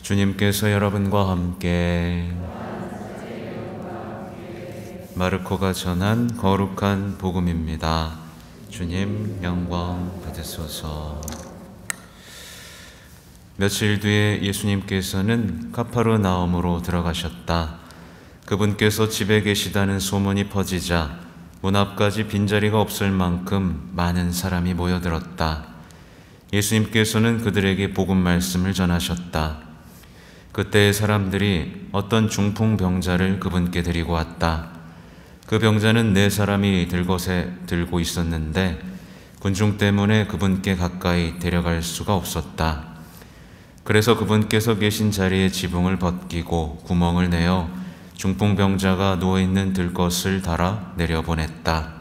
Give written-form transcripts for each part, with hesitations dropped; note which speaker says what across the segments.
Speaker 1: 주님께서 여러분과 함께 마르코가 전한 거룩한 복음입니다. 주님 영광 받으소서. 며칠 뒤에 예수님께서는 카파르나움으로 들어가셨다. 그분께서 집에 계시다는 소문이 퍼지자 문 앞까지 빈자리가 없을 만큼 많은 사람이 모여들었다. 예수님께서는 그들에게 복음 말씀을 전하셨다. 그때의 사람들이 어떤 중풍병자를 그분께 데리고 왔다. 그 병자는 4사람이 들것에 들고 있었는데 군중 때문에 그분께 가까이 데려갈 수가 없었다. 그래서 그분께서 계신 자리에 지붕을 벗기고 구멍을 내어 중풍병자가 누워있는 들것을 달아 내려보냈다.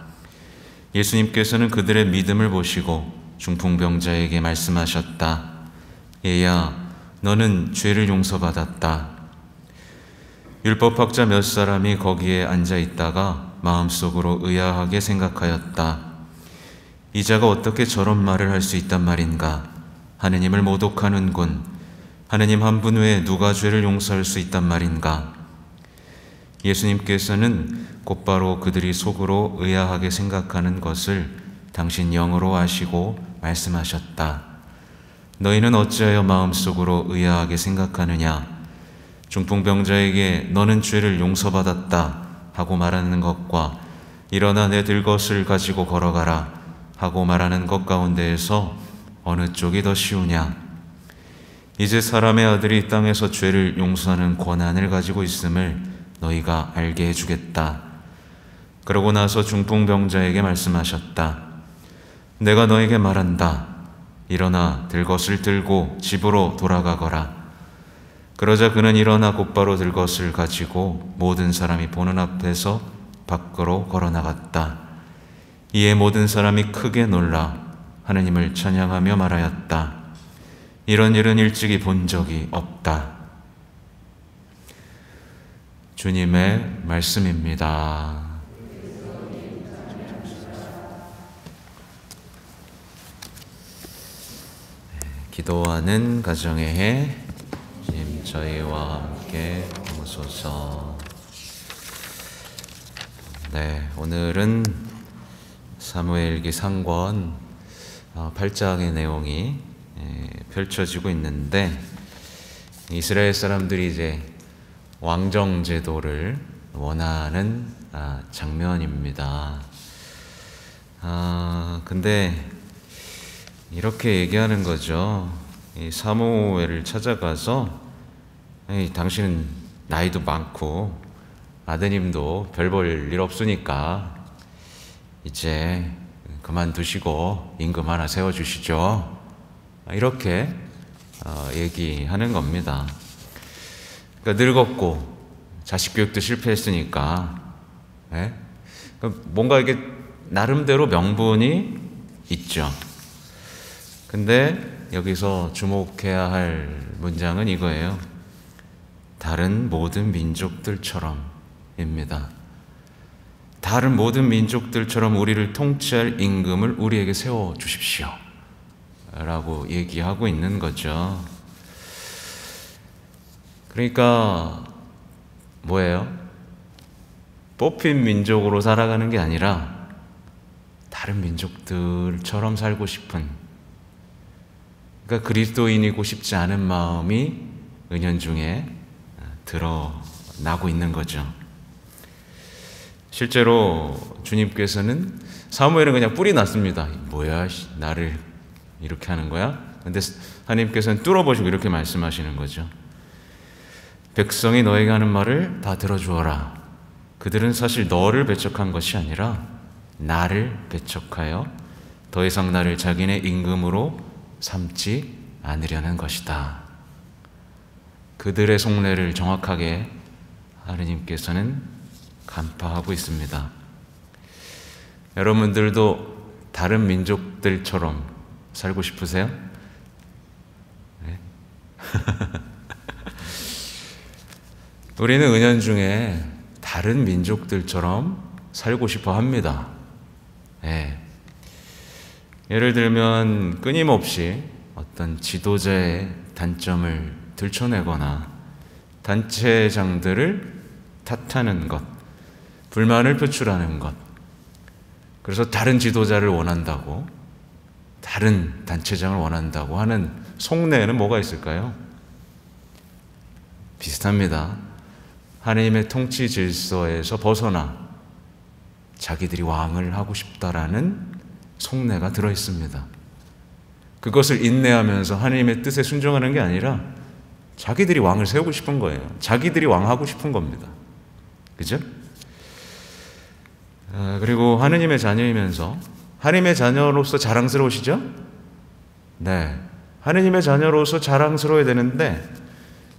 Speaker 1: 예수님께서는 그들의 믿음을 보시고 중풍병자에게 말씀하셨다. 얘야, 너는 죄를 용서받았다. 율법학자 몇 사람이 거기에 앉아 있다가 마음속으로 의아하게 생각하였다. 이 자가 어떻게 저런 말을 할 수 있단 말인가? 하느님을 모독하는군. 하느님 한 분 외에 누가 죄를 용서할 수 있단 말인가? 예수님께서는 곧바로 그들이 속으로 의아하게 생각하는 것을 당신 영으로 아시고 말씀하셨다. 너희는 어찌하여 마음속으로 의아하게 생각하느냐? 중풍병자에게 너는 죄를 용서받았다 하고 말하는 것과 일어나 내 들것을 가지고 걸어가라 하고 말하는 것 가운데에서 어느 쪽이 더 쉬우냐? 이제 사람의 아들이 땅에서 죄를 용서하는 권한을 가지고 있음을 너희가 알게 해주겠다. 그러고 나서 중풍병자에게 말씀하셨다. 내가 너에게 말한다. 일어나 들것을 들고 집으로 돌아가거라. 그러자 그는 일어나 곧바로 들것을 가지고 모든 사람이 보는 앞에서 밖으로 걸어나갔다. 이에 모든 사람이 크게 놀라 하느님을 찬양하며 말하였다. 이런 일은 일찍이 본 적이 없다. 주님의 말씀입니다. 기도하는 가정의 해, 주님 저희와 함께 오소서. 네, 오늘은 사무엘기 상권 8장의 내용이 펼쳐지고 있는데, 이스라엘 사람들이 이제 왕정 제도를 원하는 장면입니다. 근데 이렇게 얘기하는 거죠. 이 사무엘을 찾아가서 당신은 나이도 많고 아드님도 별 볼 일 없으니까 이제 그만두시고 임금 하나 세워주시죠. 이렇게 얘기하는 겁니다. 그러니까 늙었고 자식 교육도 실패했으니까 뭔가 이게 나름대로 명분이 있죠. 근데 여기서 주목해야 할 문장은 이거예요. 다른 모든 민족들처럼입니다. 다른 모든 민족들처럼 우리를 통치할 임금을 우리에게 세워주십시오 라고 얘기하고 있는 거죠. 그러니까 뭐예요? 뽑힌 민족으로 살아가는 게 아니라 다른 민족들처럼 살고 싶은, 그러니까 그리스도인이고 싶지 않은 마음이 은연중에 드러나고 있는 거죠. 실제로 주님께서는 사무엘은 그냥 뿌리 났습니다. 뭐야, 나를 이렇게 하는 거야? 근데 하나님께서는 뚫어보시고 이렇게 말씀하시는 거죠. 백성이 너에게 하는 말을 다 들어주어라. 그들은 사실 너를 배척한 것이 아니라 나를 배척하여 더 이상 나를 자기네 임금으로 삼지 않으려는 것이다. 그들의 속내를 정확하게 하느님께서는 간파하고 있습니다. 여러분들도 다른 민족들처럼 살고 싶으세요? 네? 우리는 은연중에 다른 민족들처럼 살고 싶어 합니다. 네. 예를 들면 끊임없이 어떤 지도자의 단점을 들춰내거나 단체장들을 탓하는 것, 불만을 표출하는 것, 그래서 다른 지도자를 원한다고, 다른 단체장을 원한다고 하는 속내에는 뭐가 있을까요? 비슷합니다. 하나님의 통치 질서에서 벗어나 자기들이 왕을 하고 싶다라는 속내가 들어있습니다. 그것을 인내하면서 하나님의 뜻에 순종하는 게 아니라 자기들이 왕을 세우고 싶은 거예요. 자기들이 왕하고 싶은 겁니다. 그죠? 그리고 하느님의 자녀이면서 하느님의 자녀로서 자랑스러우시죠? 네, 하느님의 자녀로서 자랑스러워야 되는데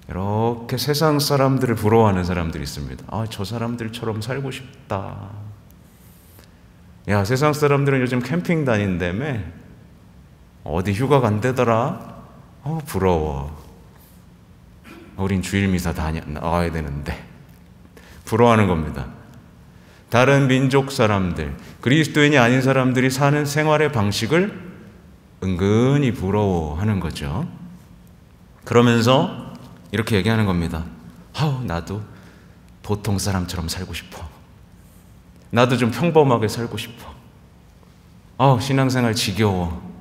Speaker 1: 이렇게 세상 사람들을 부러워하는 사람들이 있습니다. 아, 저 사람들처럼 살고 싶다. 야, 세상 사람들은 요즘 캠핑 다닌다며? 어디 휴가 간대더라? 부러워. 우린 주일 미사 나와야 되는데. 부러워하는 겁니다. 다른 민족 사람들, 그리스도인이 아닌 사람들이 사는 생활의 방식을 은근히 부러워하는 거죠. 그러면서 이렇게 얘기하는 겁니다. 나도 보통 사람처럼 살고 싶어. 나도 좀 평범하게 살고 싶어. 신앙생활 지겨워.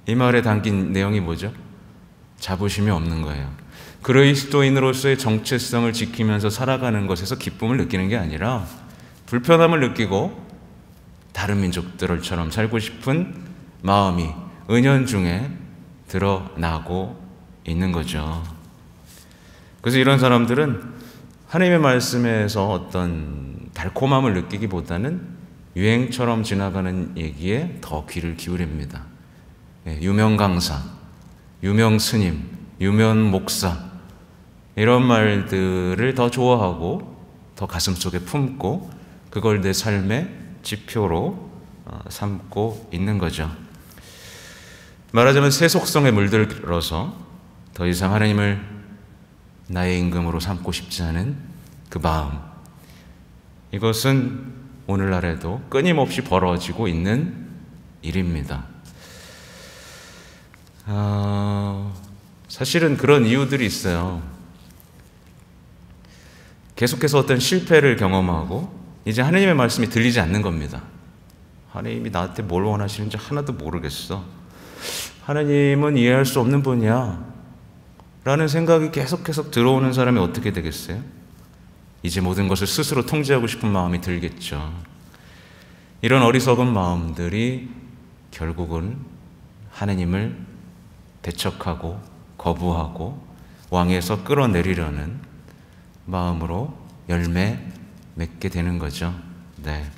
Speaker 1: 이 말에 담긴 내용이 뭐죠? 자부심이 없는 거예요. 그리스도인으로서의 정체성을 지키면서 살아가는 것에서 기쁨을 느끼는 게 아니라 불편함을 느끼고 다른 민족들처럼 살고 싶은 마음이 은연중에 드러나고 있는 거죠. 그래서 이런 사람들은 하나님의 말씀에서 어떤 달콤함을 느끼기보다는 유행처럼 지나가는 얘기에 더 귀를 기울입니다. 유명 강사, 유명 스님, 유명 목사, 이런 말들을 더 좋아하고 더 가슴속에 품고 그걸 내 삶의 지표로 삼고 있는 거죠. 말하자면 세속성에 물들어서 더 이상 하나님을 나의 임금으로 삼고 싶지 않은 그 마음, 이것은 오늘날에도 끊임없이 벌어지고 있는 일입니다. 사실은 그런 이유들이 있어요. 계속해서 어떤 실패를 경험하고 이제 하나님의 말씀이 들리지 않는 겁니다. 하나님이 나한테 뭘 원하시는지 하나도 모르겠어. 하나님은 이해할 수 없는 분이야 라는 생각이 계속 들어오는 사람이 어떻게 되겠어요? 이제 모든 것을 스스로 통제하고 싶은 마음이 들겠죠. 이런 어리석은 마음들이 결국은 하나님을 배척하고 거부하고 왕에서 끌어내리려는 마음으로 열매 맺게 되는 거죠. 네.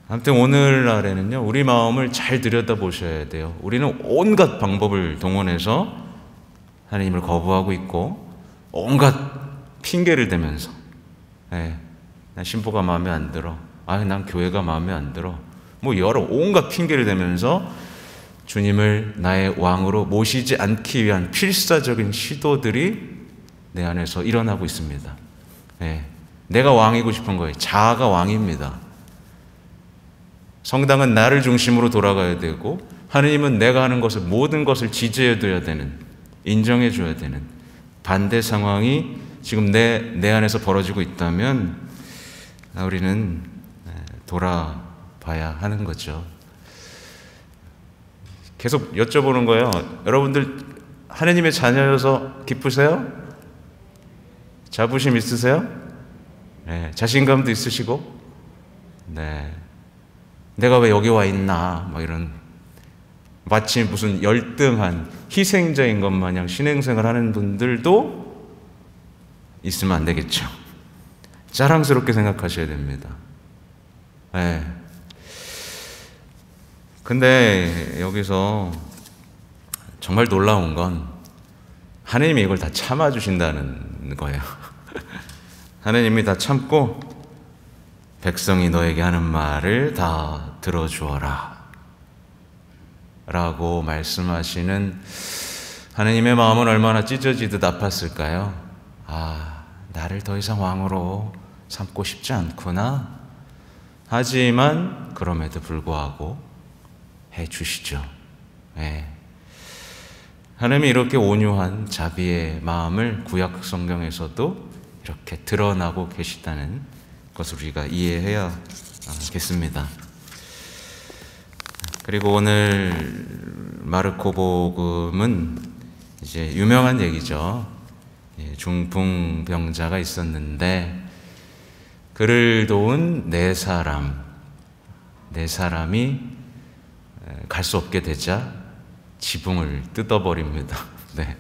Speaker 1: 아무튼 오늘날에는요, 우리 마음을 잘 들여다보셔야 돼요. 우리는 온갖 방법을 동원해서 하나님을 거부하고 있고 온갖 핑계를 대면서 난 신부가 마음에 안 들어. 난 교회가 마음에 안 들어. 여러 온갖 핑계를 대면서 주님을 나의 왕으로 모시지 않기 위한 필사적인 시도들이 내 안에서 일어나고 있습니다. 내가 왕이고 싶은 거예요. 자아가 왕입니다. 성당은 나를 중심으로 돌아가야 되고 하나님은 내가 하는 것을 모든 것을 지지해줘야 되는, 인정해줘야 되는 반대 상황이 지금 내 안에서 벌어지고 있다면 우리는 돌아봐야 하는 거죠. 계속 여쭤보는 거예요. 여러분들 하나님의 자녀여서 기쁘세요? 자부심 있으세요? 네, 자신감도 있으시고, 네, 내가 왜 여기 와 있나, 이런 마치 무슨 열등한 희생자인 것 마냥 신행생을 하는 분들도 있으면 안 되겠죠. 자랑스럽게 생각하셔야 됩니다. 네. 근데 여기서 정말 놀라운 건 하나님이 이걸 다 참아주신다는 거예요. 하나님이 다 참고 백성이 너에게 하는 말을 다 들어주어라 라고 말씀하시는 하나님의 마음은 얼마나 찢어지듯 아팠을까요? 나를 더 이상 왕으로 삼고 싶지 않구나. 하지만 그럼에도 불구하고 해주시죠. 하나님이 이렇게 온유한 자비의 마음을 구약 성경에서도 이렇게 드러나고 계시다는 것을 우리가 이해해야겠습니다. 그리고 오늘 마르코복음은 이제 유명한 얘기죠. 중풍병자가 있었는데 그를 도운 네 사람이 갈 수 없게 되자 지붕을 뜯어버립니다. 네.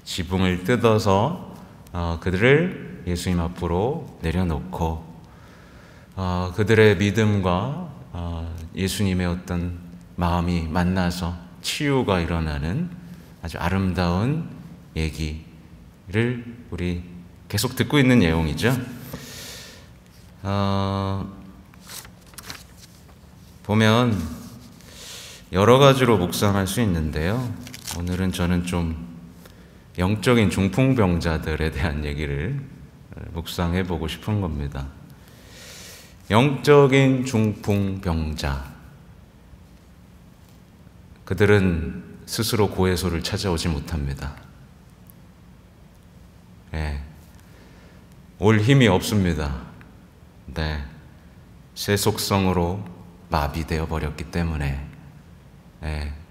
Speaker 1: 지붕을 뜯어서 그들을 예수님 앞으로 내려놓고 그들의 믿음과 예수님의 어떤 마음이 만나서 치유가 일어나는 아주 아름다운 얘기를 우리 계속 듣고 있는 내용이죠. 보면 여러 가지로 묵상할 수 있는데요. 오늘은 저는 좀 영적인 중풍병자들에 대한 얘기를 묵상해 보고 싶은 겁니다. 영적인 중풍병자. 그들은 스스로 고해소를 찾아오지 못합니다. 올 힘이 없습니다. 네. 세속성으로 마비되어 버렸기 때문에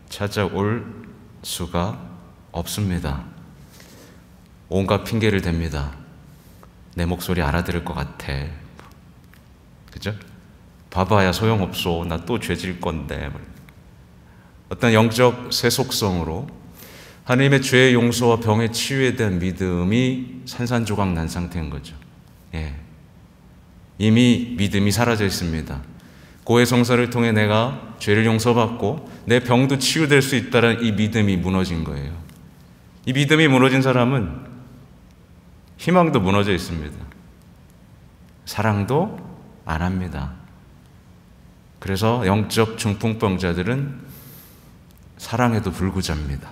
Speaker 1: 찾아올 수가 없습니다. 온갖 핑계를 댑니다. 내 목소리 알아들을 것 같아. 그죠? 봐봐야 소용없어. 나 또 죄질 건데. 어떤 영적 세속성으로 하나님의 죄의 용서와 병의 치유에 대한 믿음이 산산조각 난 상태인 거죠. 이미 믿음이 사라져 있습니다. 고해 성사를 통해 내가 죄를 용서받고 내 병도 치유될 수 있다는 이 믿음이 무너진 거예요. 이 믿음이 무너진 사람은 희망도 무너져 있습니다. 사랑도 안 합니다. 그래서 영적 중풍병자들은 사랑에도 불구자입니다.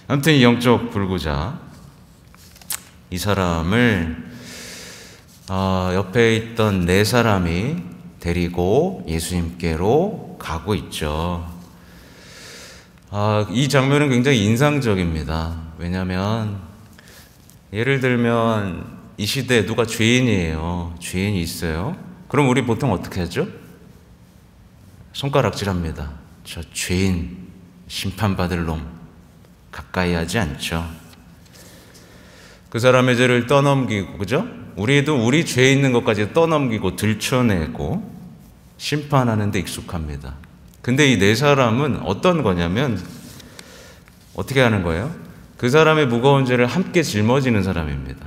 Speaker 1: 아무튼 이 영적 불구자, 이 사람을 옆에 있던 네 사람이 데리고 예수님께로 가고 있죠. 이 장면은 굉장히 인상적입니다. 왜냐하면 예를 들면 이 시대에 누가 죄인이에요. 죄인이 있어요. 그럼 우리 보통 어떻게 하죠? 손가락질합니다. 저 죄인, 심판받을 놈, 가까이 하지 않죠. 그 사람의 죄를 떠넘기고, 그죠? 우리도 우리 죄 있는 것까지 떠넘기고 들춰내고 심판하는 데 익숙합니다. 근데 이 네 사람은 어떤 거냐면 어떻게 하는 거예요? 그 사람의 무거운 죄를 함께 짊어지는 사람입니다.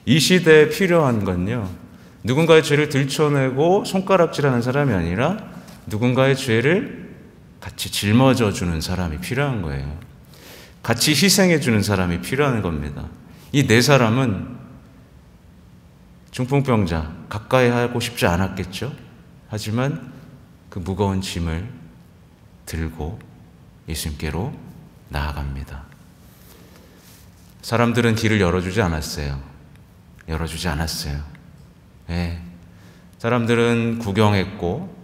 Speaker 1: 이 시대에 필요한 건요, 누군가의 죄를 들춰내고 손가락질하는 사람이 아니라 누군가의 죄를 같이 짊어져 주는 사람이 필요한 거예요. 같이 희생해 주는 사람이 필요한 겁니다. 이 네 사람은 중풍병자, 가까이 하고 싶지 않았겠죠? 하지만 그 무거운 짐을 들고 예수님께로 나아갑니다. 사람들은 길을 열어주지 않았어요. 열어주지 않았어요. 사람들은 구경했고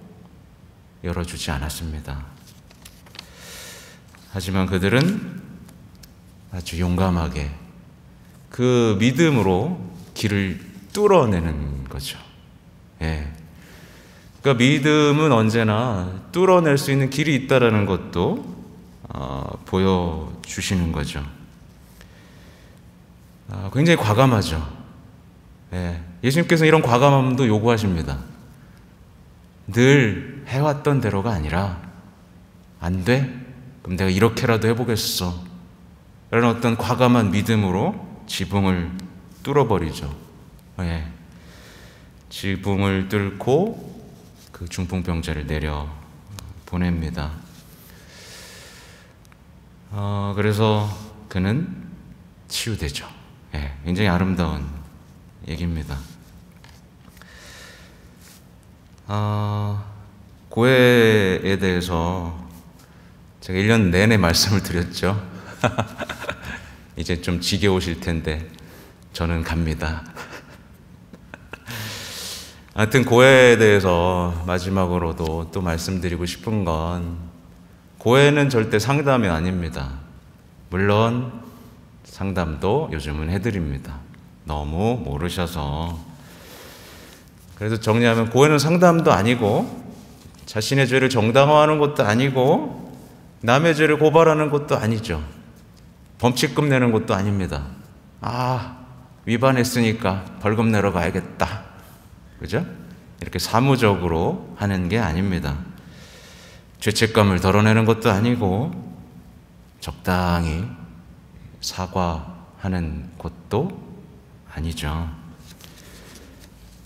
Speaker 1: 열어주지 않았습니다. 하지만 그들은 아주 용감하게 그 믿음으로 길을 뚫어내는 거죠. 그러니까 믿음은 언제나 뚫어낼 수 있는 길이 있다는 것도 보여주시는 거죠. 굉장히 과감하죠. 예수님께서 이런 과감함도 요구하십니다. 늘 해왔던 대로가 아니라 안 돼? 그럼 내가 이렇게라도 해보겠어. 라는 어떤 과감한 믿음으로 지붕을 뚫어버리죠. 지붕을 뚫고 그 중풍병자를 내려 보냅니다. 그래서 그는 치유되죠. 굉장히 아름다운 얘기입니다. 고해에 대해서 제가 1년 내내 말씀을 드렸죠. 이제 좀 지겨우실 텐데 저는 갑니다. 하여튼 고해에 대해서 마지막으로도 또 말씀드리고 싶은 건, 고해는 절대 상담이 아닙니다. 물론 상담도 요즘은 해드립니다. 너무 모르셔서. 그래서 정리하면, 고해는 상담도 아니고 자신의 죄를 정당화하는 것도 아니고 남의 죄를 고발하는 것도 아니죠. 범칙금 내는 것도 아닙니다. 위반했으니까 벌금 내러 가야겠다, 그죠? 이렇게 사무적으로 하는 게 아닙니다. 죄책감을 덜어내는 것도 아니고 적당히 사과하는 것도 아니죠.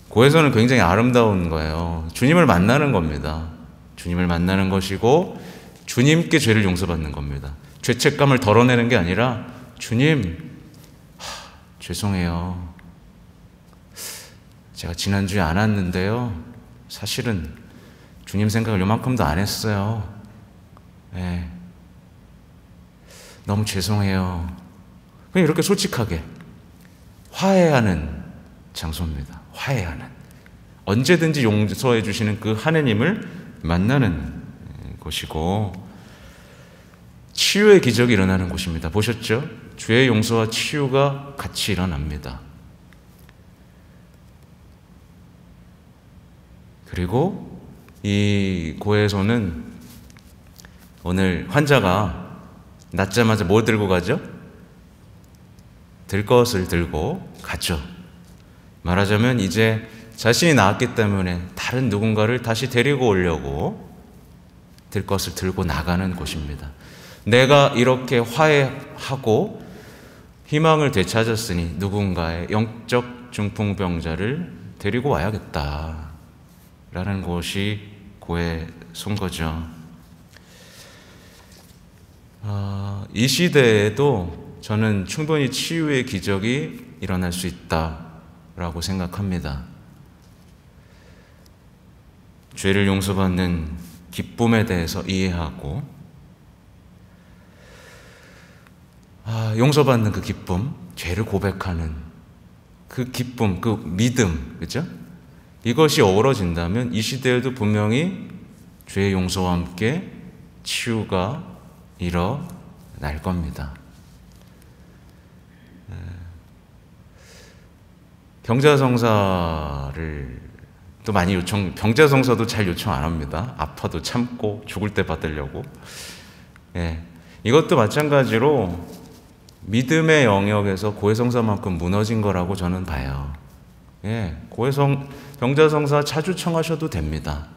Speaker 1: 고해서는 굉장히 아름다운 거예요. 주님을 만나는 겁니다. 주님을 만나는 것이고 주님께 죄를 용서받는 겁니다. 죄책감을 덜어내는 게 아니라, 주님, 죄송해요. 제가 지난주에 안 왔는데요, 사실은 주님 생각을 요만큼도 안 했어요. 네. 너무 죄송해요. 그냥 이렇게 솔직하게 화해하는 장소입니다. 화해하는, 언제든지 용서해 주시는 그 하느님을 만나는 곳이고, 치유의 기적이 일어나는 곳입니다. 보셨죠? 죄의 용서와 치유가 같이 일어납니다. 그리고 이 고해소는, 오늘 환자가 낫자마자 뭐 들고 가죠? 들 것을 들고 가죠. 말하자면 이제 자신이 나았기 때문에 다른 누군가를 다시 데리고 오려고 들 것을 들고 나가는 곳입니다. 내가 이렇게 화해하고 희망을 되찾았으니 누군가의 영적 중풍병자를 데리고 와야겠다 라는 곳이 고해소인 거죠. 이 시대에도 저는 충분히 치유의 기적이 일어날 수 있다라고 생각합니다. 죄를 용서받는 기쁨에 대해서 이해하고, 용서받는 그 기쁨, 죄를 고백하는 그 기쁨, 그 믿음, 그죠? 이것이 어우러진다면 이 시대에도 분명히 죄의 용서와 함께 치유가 일어날 겁니다. 병자성사를 또 많이 병자성사도 잘 요청 안 합니다. 아파도 참고 죽을 때 받으려고. 이것도 마찬가지로 믿음의 영역에서 고해성사만큼 무너진 거라고 저는 봐요. 병자성사 자주 청하셔도 됩니다.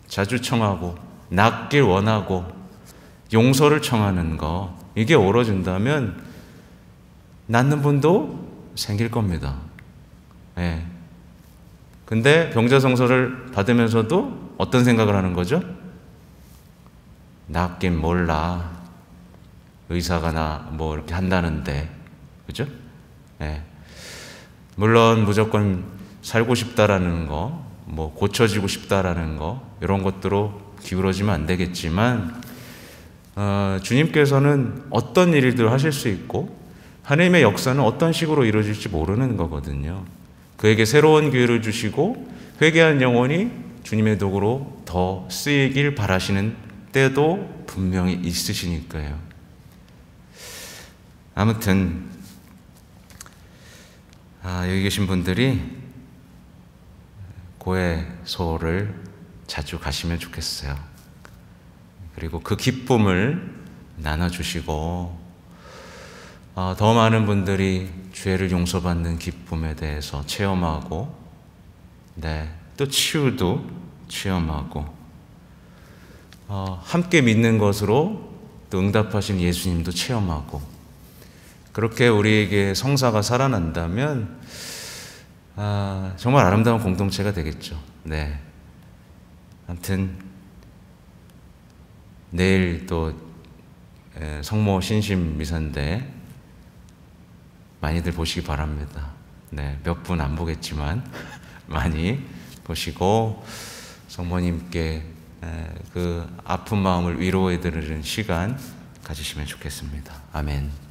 Speaker 1: 자주 청하고 낫길 원하고 용서를 청하는 거, 이게 어우러진다면 낫는 분도 생길 겁니다. 근데 병자성사를 받으면서도 어떤 생각을 하는 거죠? 낫긴 몰라, 의사가 나 뭐 이렇게 한다는데, 그죠? 물론 무조건 살고 싶다라는 거, 뭐 고쳐지고 싶다라는 거, 이런 것들로 기울어지면 안 되겠지만, 주님께서는 어떤 일들 하실 수 있고 하나님의 역사는 어떤 식으로 이루어질지 모르는 거거든요. 그에게 새로운 기회를 주시고 회개한 영혼이 주님의 도구로 더 쓰이길 바라시는 때도 분명히 있으시니까요. 아무튼 여기 계신 분들이 고해소를 자주 가시면 좋겠어요. 그리고 그 기쁨을 나눠주시고, 더 많은 분들이 죄를 용서받는 기쁨에 대해서 체험하고, 또 치유도 체험하고, 함께 믿는 것으로 또 응답하신 예수님도 체험하고, 그렇게 우리에게 성사가 살아난다면 정말 아름다운 공동체가 되겠죠. 아무튼 내일 또 성모 신심 미사인데 많이들 보시기 바랍니다. 몇 분 안 보겠지만 많이 보시고 성모님께 그 아픈 마음을 위로해 드리는 시간 가지시면 좋겠습니다. 아멘.